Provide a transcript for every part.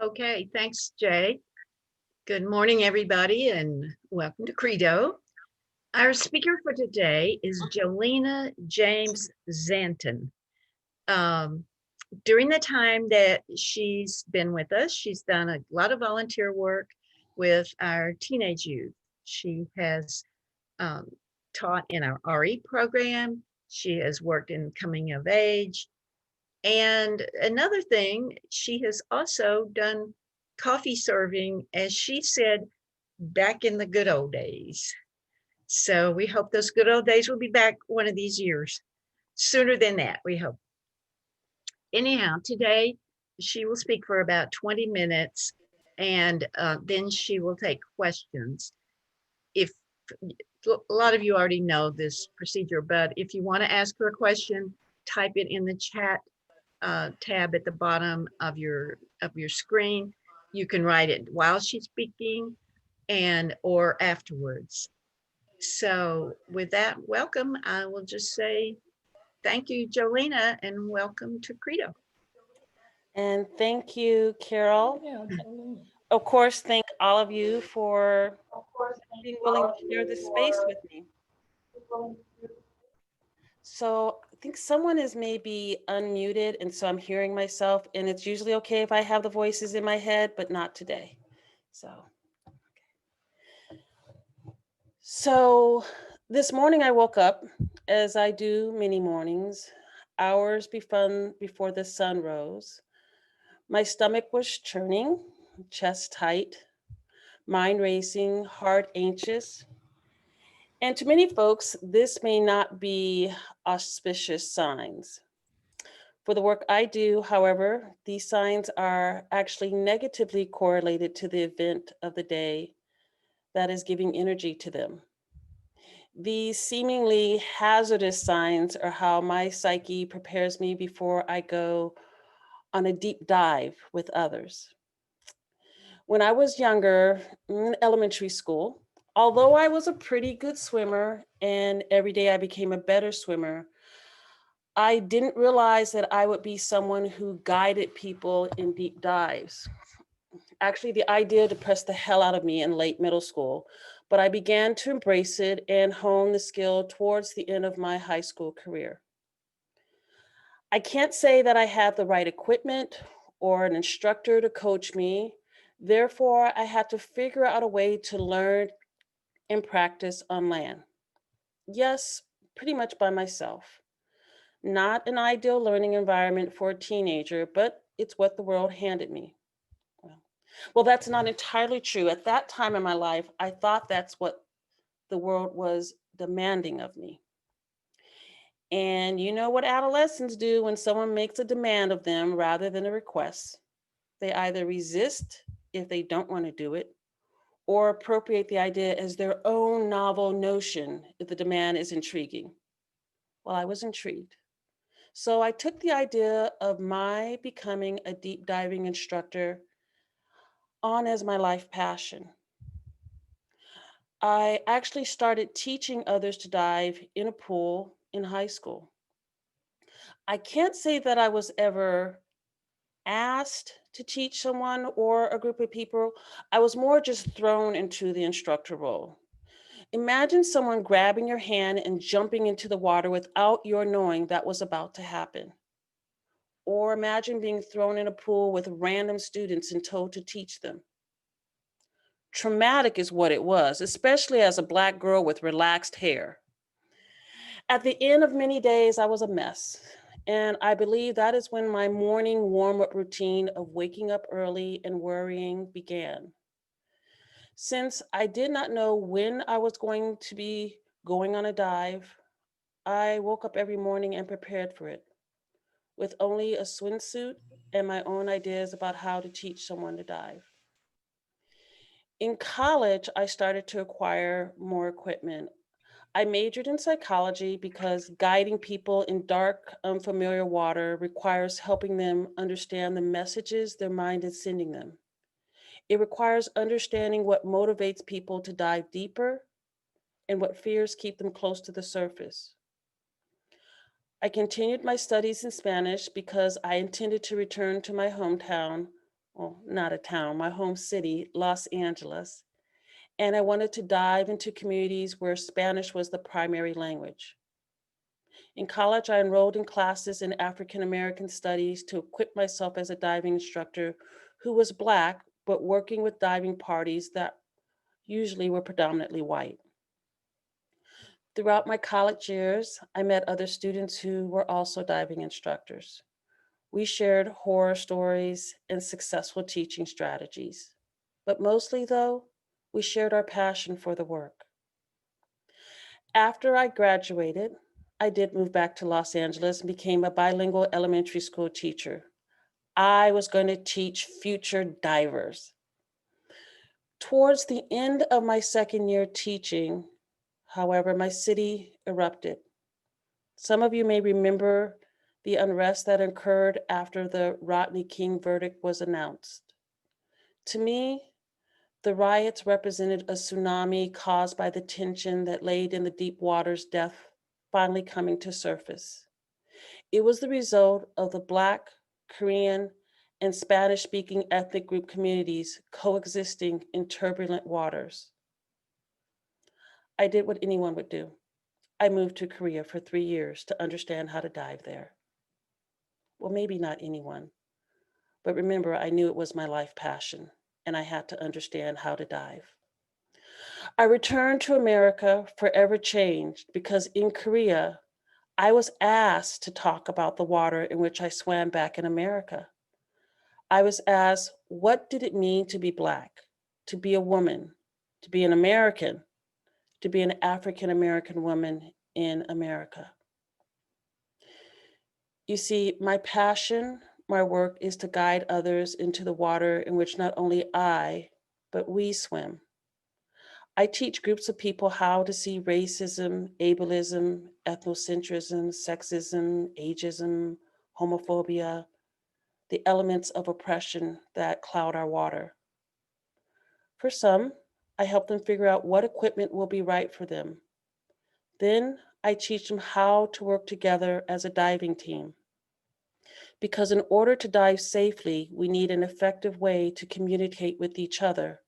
Okay, thanks, Jay. Good morning, everybody, and welcome to Credo. Our speaker for today is Jolena James-Szanton. During the time that she's been with us, she's done a lot of volunteer work with our teenage youth. She has taught in our RE program. She has worked in coming of age. And another thing, she has also done coffee serving, as she said, back in the good old days. So we hope those good old days will be back one of these years, sooner than that, we hope. Anyhow, today she will speak for about 20 minutes and then she will take questions. If a lot of you already know this procedure, but if you want to ask her a question, type it in the chat tab at the bottom of your screen. You can write it while she's speaking and or afterwards. So with that, welcome. I will just say thank you, Jolena, and welcome to Credo. And thank you, Carol. Of course, thank all of you for being willing to share this space with me. So I think someone is maybe unmuted, and so I'm hearing myself, and it's usually okay if I have the voices in my head, but not today. So this morning I woke up, as I do many mornings, hours before the sun rose. My stomach was churning, chest tight, mind racing, heart anxious. And to many folks, this may not be auspicious signs. For the work I do, however, these signs are actually negatively correlated to the event of the day that is giving energy to them. These seemingly hazardous signs are how my psyche prepares me before I go on a deep dive with others. When I was younger, in elementary school, although I was a pretty good swimmer and every day I became a better swimmer, I didn't realize that I would be someone who guided people in deep dives. Actually, the idea depressed the hell out of me in late middle school, but I began to embrace it and hone the skill towards the end of my high school career. I can't say that I had the right equipment or an instructor to coach me. Therefore, I had to figure out a way to learn and practice on land. Yes, pretty much by myself. Not an ideal learning environment for a teenager, but it's what the world handed me. Well, that's not entirely true. At that time in my life, I thought that's what the world was demanding of me. And you know what adolescents do when someone makes a demand of them rather than a request. They either resist if they don't want to do it, or appropriate the idea as their own novel notion if the demand is intriguing. Well, I was intrigued. So I took the idea of my becoming a deep diving instructor on as my life passion. I actually started teaching others to dive in a pool in high school. I can't say that I was ever asked to teach someone or a group of people. I was more just thrown into the instructor role. Imagine someone grabbing your hand and jumping into the water without your knowing that was about to happen. Or imagine being thrown in a pool with random students and told to teach them. Traumatic is what it was, especially as a Black girl with relaxed hair. At the end of many days, I was a mess. And I believe that is when my morning warm-up routine of waking up early and worrying began. Since I did not know when I was going to be going on a dive, I woke up every morning and prepared for it, with only a swimsuit and my own ideas about how to teach someone to dive. In college, I started to acquire more equipment. I majored in psychology because guiding people in dark, unfamiliar water requires helping them understand the messages their mind is sending them. It requires understanding what motivates people to dive deeper and what fears keep them close to the surface. I continued my studies in Spanish because I intended to return to my hometown well, not a town, my home city, Los Angeles. And I wanted to dive into communities where Spanish was the primary language. In college, I enrolled in classes in African American studies to equip myself as a diving instructor who was Black, but working with diving parties that usually were predominantly white. Throughout my college years, I met other students who were also diving instructors. We shared horror stories and successful teaching strategies. But mostly, though, we shared our passion for the work. After I graduated, I did move back to Los Angeles and became a bilingual elementary school teacher. I was going to teach future divers. Towards the end of my second year teaching, however, my city erupted. Some of you may remember the unrest that occurred after the Rodney King verdict was announced. To me, the riots represented a tsunami caused by the tension that laid in the deep waters, death finally coming to surface. It was the result of the Black, Korean, and Spanish-speaking ethnic group communities coexisting in turbulent waters. I did what anyone would do. I moved to Korea for 3 years to understand how to dive there. Well, maybe not anyone, but remember, I knew it was my life passion, and I had to understand how to dive. I returned to America forever changed because in Korea, I was asked to talk about the water in which I swam back in America. I was asked, what did it mean to be Black, to be a woman, to be an American, to be an African American woman in America? You see, my passion, my work is to guide others into the water in which not only I, but we swim. I teach groups of people how to see racism, ableism, ethnocentrism, sexism, ageism, homophobia, the elements of oppression that cloud our water. For some, I help them figure out what equipment will be right for them. Then I teach them how to work together as a diving team. Because in order to dive safely, we need an effective way to communicate with each other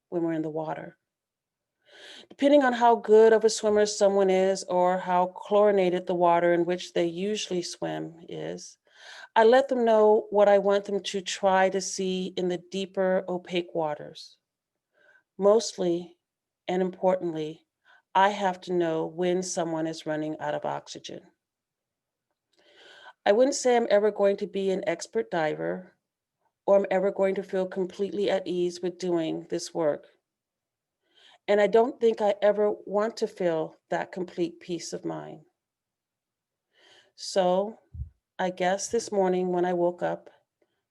when we're in the water. Depending on how good of a swimmer someone is or how chlorinated the water in which they usually swim is, I let them know what I want them to try to see in the deeper, opaque waters. Mostly, and importantly, I have to know when someone is running out of oxygen. I wouldn't say I'm ever going to be an expert diver or I'm ever going to feel completely at ease with doing this work. And I don't think I ever want to feel that complete peace of mind. So I guess this morning when I woke up,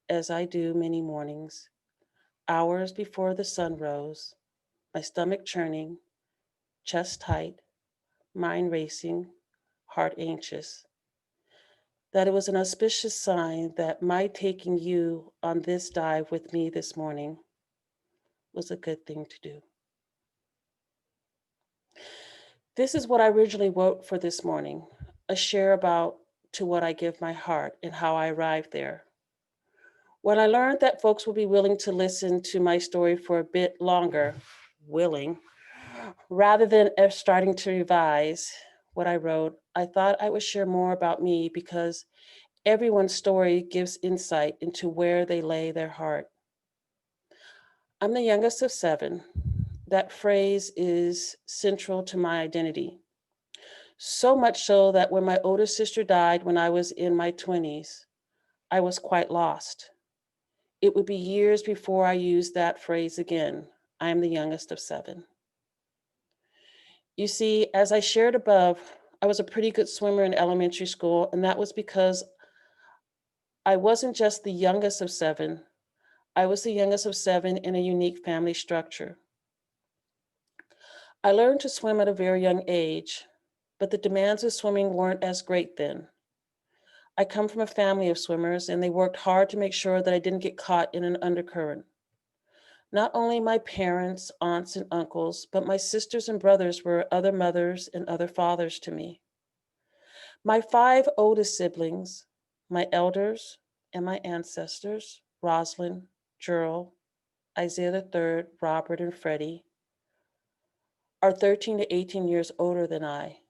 as I do many mornings, hours before the sun rose, my stomach churning, chest tight, mind racing, heart anxious, that it was an auspicious sign that my taking you on this dive with me this morning was a good thing to do. This is what I originally wrote for this morning, a share about to what I give my heart and how I arrived there. When I learned that folks would be willing to listen to my story for a bit longer, willing, rather than starting to revise what I wrote, I thought I would share more about me because everyone's story gives insight into where they lay their heart. I'm the youngest of seven. That phrase is central to my identity. So much so that when my older sister died when I was in my 20s, I was quite lost. It would be years before I used that phrase again. I am the youngest of seven. You see, as I shared above, I was a pretty good swimmer in elementary school, and that was because I wasn't just the youngest of seven, I was the youngest of seven in a unique family structure. I learned to swim at a very young age, but the demands of swimming weren't as great then. I come from a family of swimmers, and they worked hard to make sure that I didn't get caught in an undercurrent. Not only my parents, aunts, and uncles, but my sisters and brothers were other mothers and other fathers to me. My five oldest siblings, my elders, and my ancestors, Rosalind, Gerald, Isaiah the Third, Robert, and Freddie, are 13 to 18 years older than I.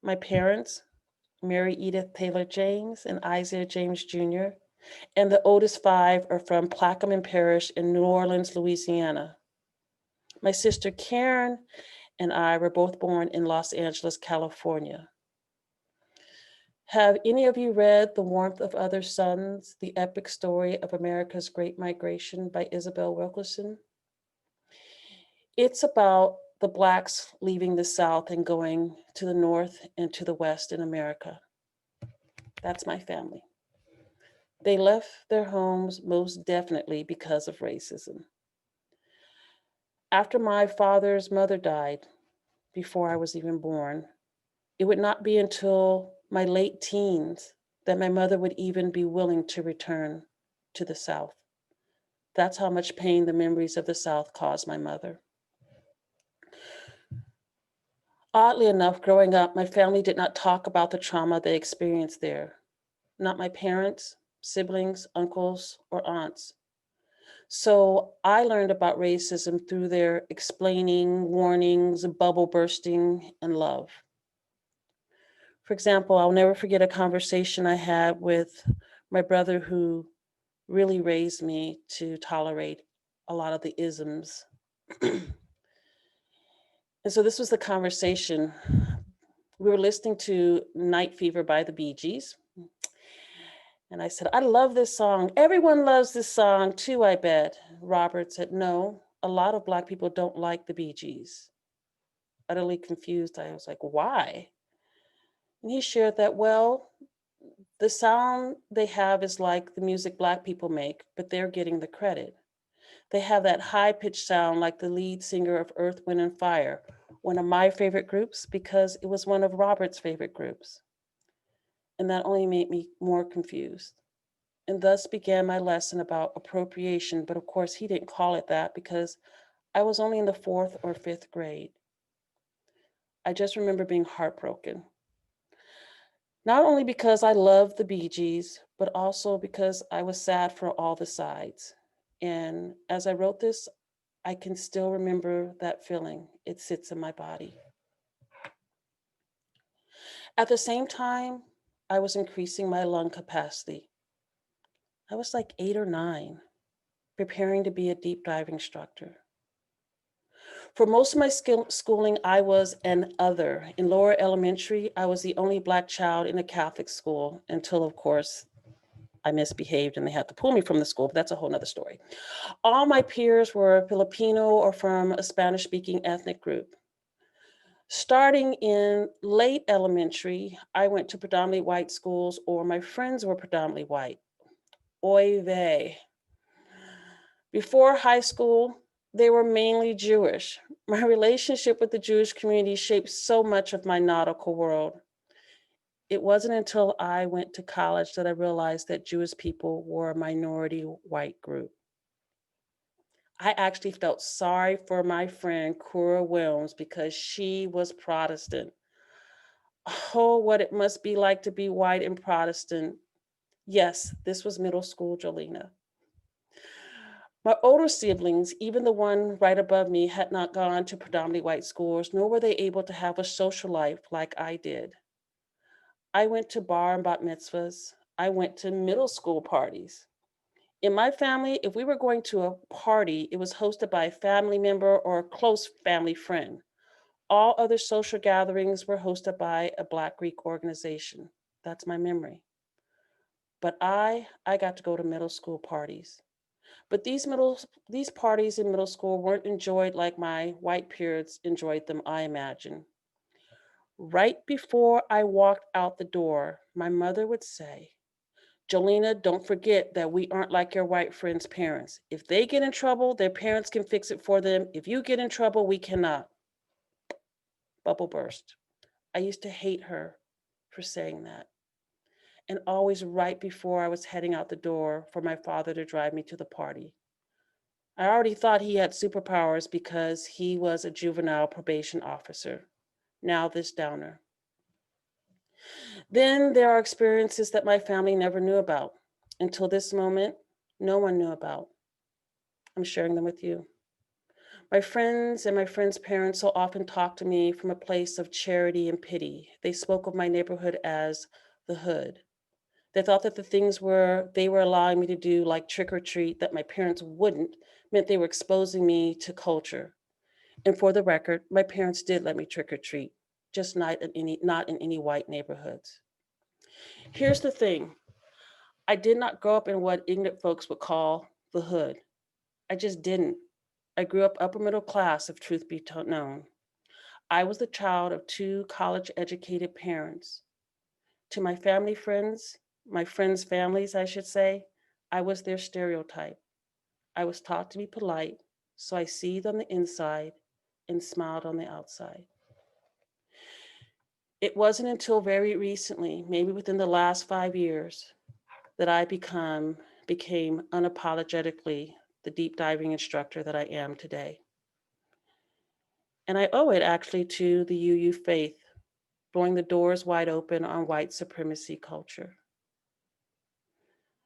My parents, Mary Edith Taylor James and Isaiah James Jr., and the oldest five are from Plaquemine Parish in New Orleans, Louisiana. My sister Karen and I were both born in Los Angeles, California. Have any of you read The Warmth of Other Suns, The Epic Story of America's Great Migration by Isabel Wilkerson? It's about the Blacks leaving the South and going to the North and to the West in America. That's my family. They left their homes most definitely because of racism. After my father's mother died, before I was even born, it would not be until my late teens that my mother would even be willing to return to the South. That's how much pain the memories of the South caused my mother. Oddly enough, growing up, my family did not talk about the trauma they experienced there. Not my parents, siblings, uncles, or aunts. So I learned about racism through their explaining, warnings, bubble bursting, and love. For example, I'll never forget a conversation I had with my brother who really raised me to tolerate a lot of the isms. And so this was the conversation. We were listening to Night Fever by the Bee Gees. And I said, I love this song. Everyone loves this song too, I bet. Robert said, no, a lot of Black people don't like the Bee Gees. Utterly confused, I was like, why? And he shared that, well, the sound they have is like the music Black people make, but they're getting the credit. They have that high-pitched sound like the lead singer of Earth, Wind, and Fire, one of my favorite groups because it was one of Robert's favorite groups. And that only made me more confused. And thus began my lesson about appropriation, but of course he didn't call it that because I was only in the 4th or 5th grade. I just remember being heartbroken. Not only because I loved the Bee Gees, but also because I was sad for all the sides. And as I wrote this, I can still remember that feeling. It sits in my body. At the same time, I was increasing my lung capacity. I was like 8 or 9, preparing to be a deep dive instructor. For most of my schooling, I was an other. In lower elementary, I was the only Black child in a Catholic school until, of course, I misbehaved and they had to pull me from the school, but that's a whole nother story. All my peers were Filipino or from a Spanish-speaking ethnic group. Starting in late elementary, I went to predominantly white schools, or my friends were predominantly white. Oy vey. Before high school, they were mainly Jewish. My relationship with the Jewish community shaped so much of my nautical world. It wasn't until I went to college that I realized that Jewish people were a minority white group. I actually felt sorry for my friend Cora Williams because she was Protestant. Oh, what it must be like to be white and Protestant. Yes, this was middle school Jolena. My older siblings, even the one right above me, had not gone to predominantly white schools, nor were they able to have a social life like I did. I went to bar and bat mitzvahs. I went to middle school parties. In my family, if we were going to a party, it was hosted by a family member or a close family friend. All other social gatherings were hosted by a Black Greek organization. That's my memory. But I got to go to middle school parties. But these parties in middle school weren't enjoyed like my white peers enjoyed them, I imagine. Right before I walked out the door, my mother would say, Jolena, don't forget that we aren't like your white friends' parents. If they get in trouble, their parents can fix it for them. If you get in trouble, we cannot. Bubble burst. I used to hate her for saying that. And always right before I was heading out the door for my father to drive me to the party. I already thought he had superpowers because he was a juvenile probation officer. Now this downer. Then there are experiences that my family never knew about. Until this moment, no one knew about. I'm sharing them with you. My friends and my friends' parents so often talked to me from a place of charity and pity. They spoke of my neighborhood as the hood. They thought that the things they were allowing me to do, like trick or treat, that my parents wouldn't, meant they were exposing me to culture. And for the record, my parents did let me trick or treat, just not in any white neighborhoods. Here's the thing. I did not grow up in what ignorant folks would call the hood. I just didn't. I grew up upper middle class, if truth be known. I was the child of two college educated parents. To my friends' families, I should say, I was their stereotype. I was taught to be polite, so I seethed on the inside and smiled on the outside. It wasn't until very recently, maybe within the last 5 years, that became unapologetically the deep diving instructor that I am today. And I owe it actually to the UU faith, blowing the doors wide open on white supremacy culture.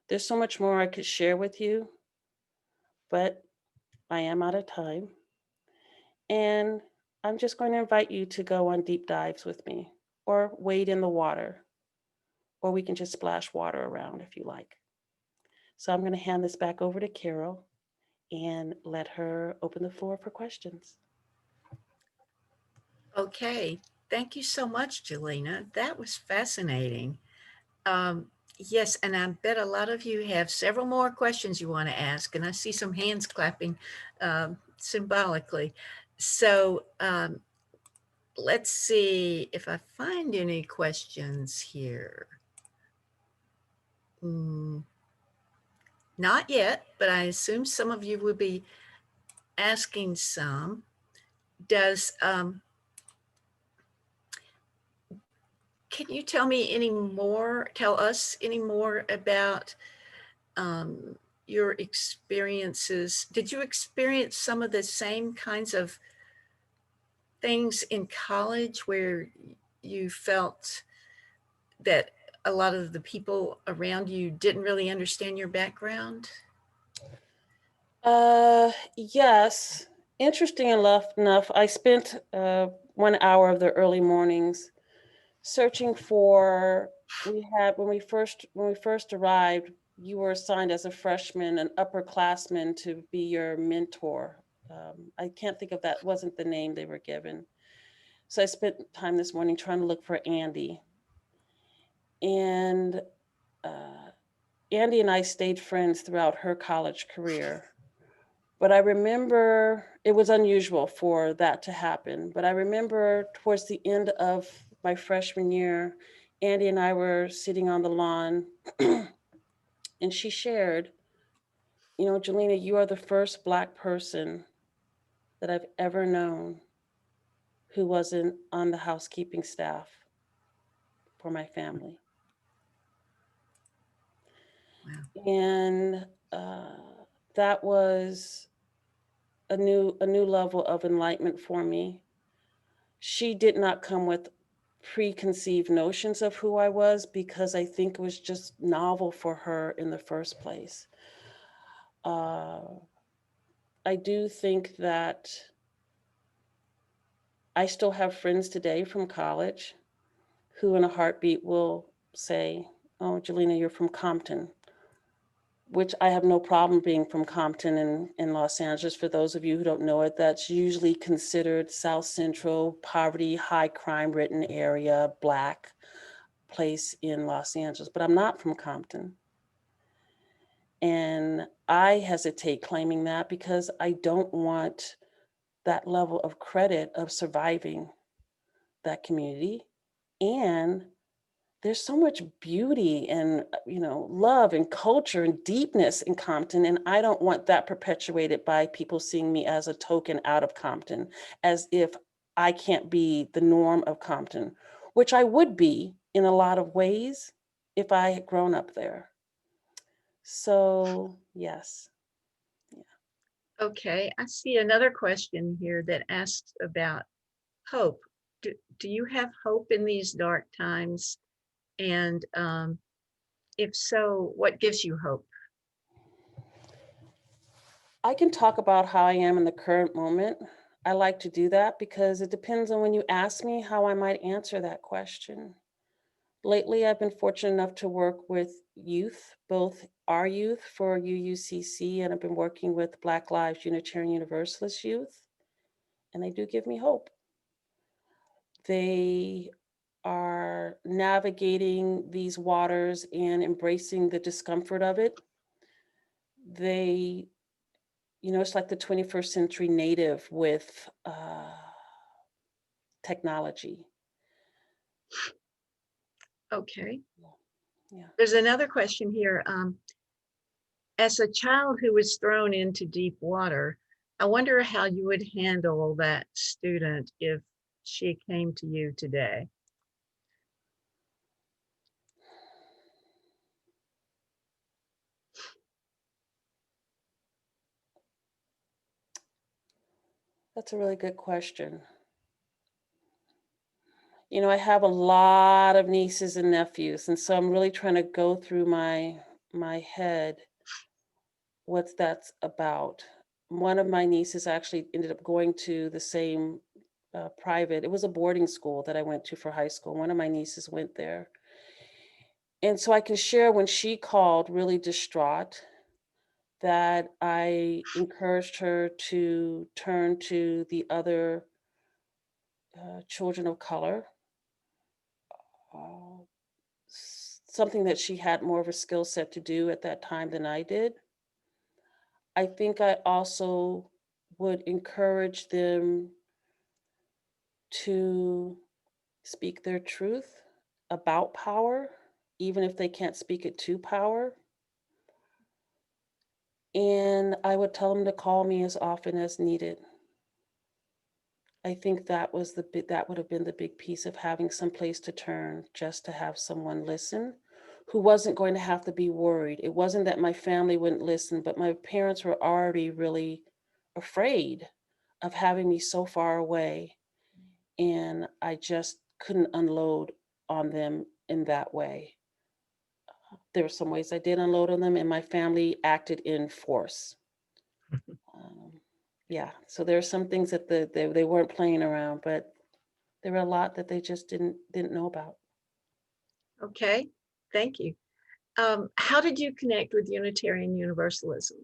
There's so much more I could share with you, but I am out of time. And I'm just going to invite you to go on deep dives with me or wade in the water, or we can just splash water around if you like. So I'm going to hand this back over to Carol and let her open the floor for questions. Okay, thank you so much, Jolena. That was fascinating. Um, yes, and I bet a lot of you have several more questions you want to ask, and I see some hands clapping symbolically. So let's see if I find any questions here. Not yet, but I assume some of you will be asking some. Does can you tell us any more about your experiences? Did you experience some of the same kinds of things in college where you felt that a lot of the people around you didn't really understand your background? Yes. Interesting enough, I spent 1 hour of the early mornings searching for. When we first arrived, you were assigned as a freshman an upperclassman to be your mentor. I can't think of that, wasn't the name they were given. So I spent time this morning trying to look for Andy. And Andy and I stayed friends throughout her college career. But I remember it was unusual for that to happen. But I remember towards the end of my freshman year, Andy and I were sitting on the lawn and she shared, Jolena, you are the first Black person that I've ever known who wasn't on the housekeeping staff for my family. Wow. And that was a new level of enlightenment for me. She did not come with preconceived notions of who I was because I think it was just novel for her in the first place. I do think that I still have friends today from college who in a heartbeat will say, oh, Jolena, you're from Compton, which I have no problem being from Compton in Los Angeles. For those of you who don't know it, that's usually considered South Central, poverty, high crime ridden area, Black place in Los Angeles, but I'm not from Compton. And I hesitate claiming that because I don't want that level of credit of surviving that community. And there's so much beauty and love and culture and deepness in Compton, and I don't want that perpetuated by people seeing me as a token out of Compton, as if I can't be the norm of Compton, which I would be in a lot of ways if I had grown up there. So yes. Okay, I see another question here that asks about hope. Do you have hope in these dark times? And if so, what gives you hope? I can talk about how I am in the current moment. I like to do that because it depends on when you ask me how I might answer that question. Lately, I've been fortunate enough to work with youth, both our youth for UUCC, and I've been working with Black Lives Unitarian Universalist youth, and they do give me hope. They are navigating these waters and embracing the discomfort of it. They, it's like the 21st century native with technology. Okay. Yeah. There's another question here. As a child who was thrown into deep water, I wonder how you would handle that student if she came to you today. That's a really good question. I have a lot of nieces and nephews, and so I'm really trying to go through my head what that's about. One of my nieces actually ended up going to the same private, it was a boarding school that I went to for high school. One of my nieces went there. And so I can share when she called really distraught that I encouraged her to turn to the other children of color, uh, something that she had more of a skill set to do at that time than I did. I think I also would encourage them to speak their truth about power, even if they can't speak it to power. And I would tell them to call me as often as needed. I think that was that would have been the big piece of having some place to turn, just to have someone listen who wasn't going to have to be worried. It wasn't that my family wouldn't listen, but my parents were already really afraid of having me so far away. And I just couldn't unload on them in that way. There were some ways I did unload on them, and my family acted in force. Um, yeah, so there are some things that they weren't playing around, but there were a lot that they just didn't know about. Okay, thank you. How did you connect with Unitarian Universalism?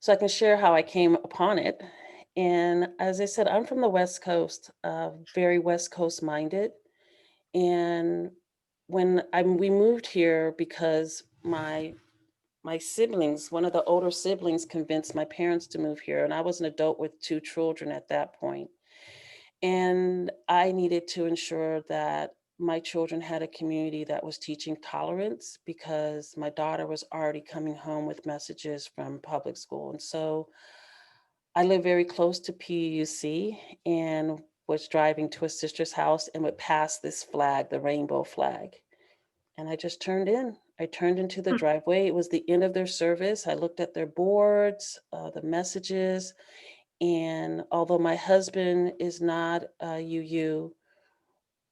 So I can share how I came upon it. And as I said, I'm from the West Coast, very West Coast minded. And we moved here because my siblings, one of the older siblings, convinced my parents to move here, and I was an adult with two children at that point. And I needed to ensure that my children had a community that was teaching tolerance because my daughter was already coming home with messages from public school. And so I live very close to PUC and was driving to a sister's house and would pass this flag, the rainbow flag. And I just turned in. I turned into the driveway. It was the end of their service. I looked at their boards, the messages, and although my husband is not a UU,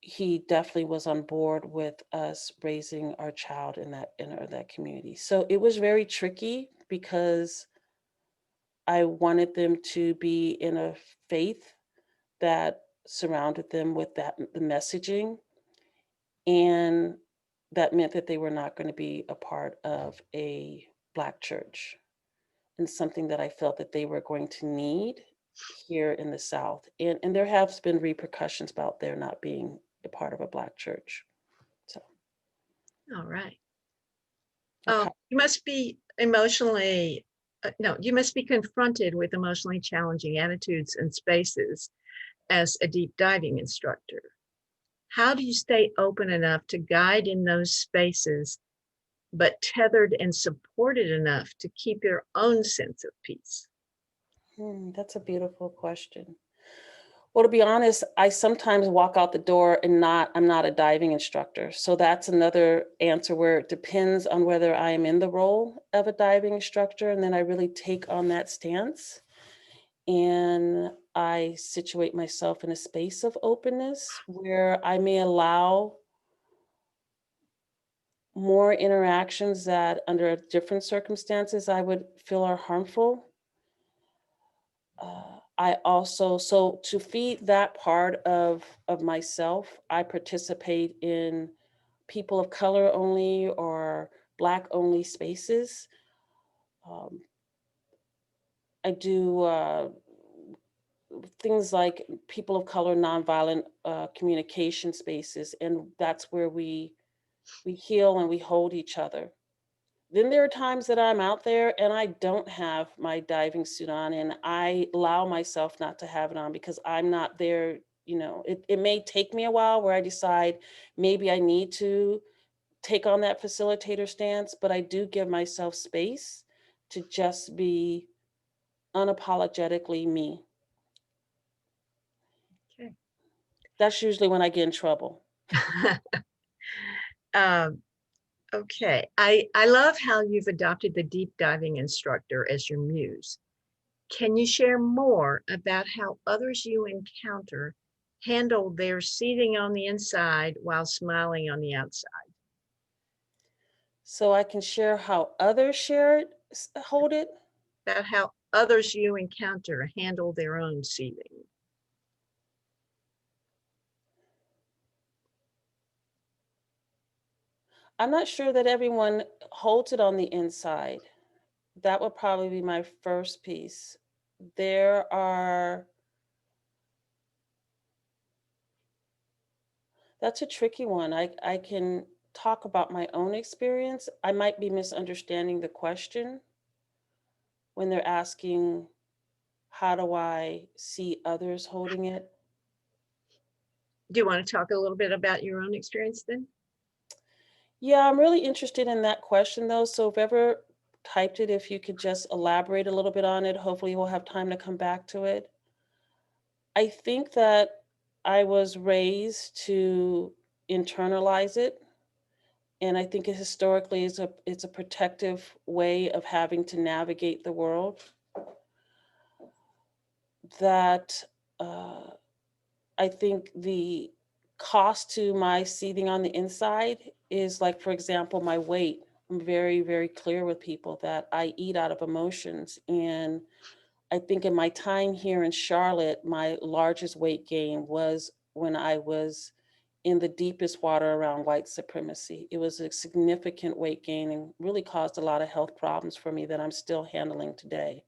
he definitely was on board with us raising our child in that community. So it was very tricky because I wanted them to be in a faith that surrounded them with the messaging, and that meant that they were not going to be a part of a Black church, and something that I felt that they were going to need here in the South. And there have been repercussions about there not being a part of a Black church. So All right. okay. You must be emotionally, no, you must be confronted with emotionally challenging attitudes and spaces as a deep diving instructor. How do you stay open enough to guide in those spaces, but tethered and supported enough to keep your own sense of peace? That's a beautiful question. Well, to be honest, I sometimes walk out the door and I'm not a diving instructor. So that's another answer where it depends on whether I am in the role of a diving instructor. And then I really take on that stance and I situate myself in a space of openness where I may allow more interactions that under different circumstances I would feel are harmful. I also, so to feed that part of myself, I participate in people of color only or Black only spaces. I do things like people of color nonviolent communication spaces, and that's where we heal and we hold each other. Then there are times that I'm out there and I don't have my diving suit on, and I allow myself not to have it on because I'm not there. You know, it may take me a while where I decide maybe I need to take on that facilitator stance, but I do give myself space to just be unapologetically me. Okay. That's usually when I get in trouble. Um, okay. I love how you've adopted the deep diving instructor as your muse. Can you share more about how others you encounter handle their seething on the inside while smiling on the outside? So I can share how others share it, hold it. About how others you encounter handle their own seething. I'm not sure that everyone holds it on the inside. That would probably be my first piece. There are, that's a tricky one. I can talk about my own experience. I might be misunderstanding the question when they're asking, how do I see others holding it? Do you want to talk a little bit about your own experience then? Yeah, I'm really interested in that question though. So if ever typed it, if you could just elaborate a little bit on it, hopefully we'll have time to come back to it. I think that I was raised to internalize it. And I think it historically is it's a protective way of having to navigate the world. That I think the cost to my seething on the inside is, like, for example, my weight. I'm very, very clear with people that I eat out of emotions. And I think in my time here in Charlotte, my largest weight gain was when I was in the deepest water around white supremacy. It was a significant weight gain and really caused a lot of health problems for me that I'm still handling today.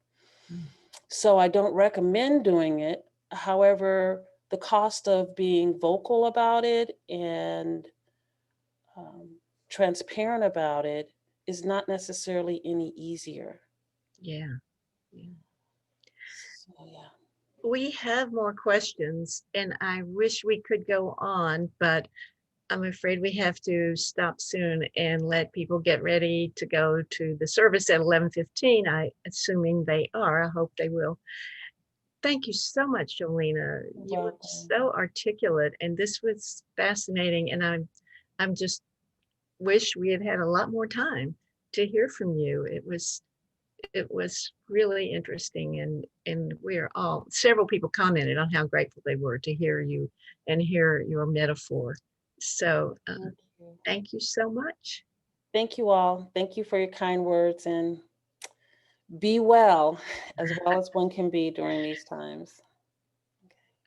Mm. So I don't recommend doing it. However, the cost of being vocal about it and transparent about it is not necessarily any easier. Yeah. Yeah. So, yeah. We have more questions and I wish we could go on, but I'm afraid we have to stop soon and let people get ready to go to the service at 11:15. Assuming they are, I hope they will. Thank you so much, Jolena. You're You were welcome. so articulate and this was fascinating. And I'm just wish we had had a lot more time to hear from you. It was really interesting, and we're all, several people commented on how grateful they were to hear you and hear your metaphor. So Thank you. thank you so much. Thank you all. Thank you for your kind words, and be well as one can be during these times.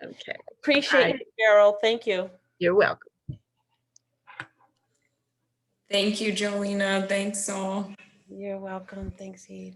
Okay. Appreciate Bye. you, Cheryl. Thank you. You're welcome. Thank you, Jolena. Thanks all. You're welcome. Thanks, Eve.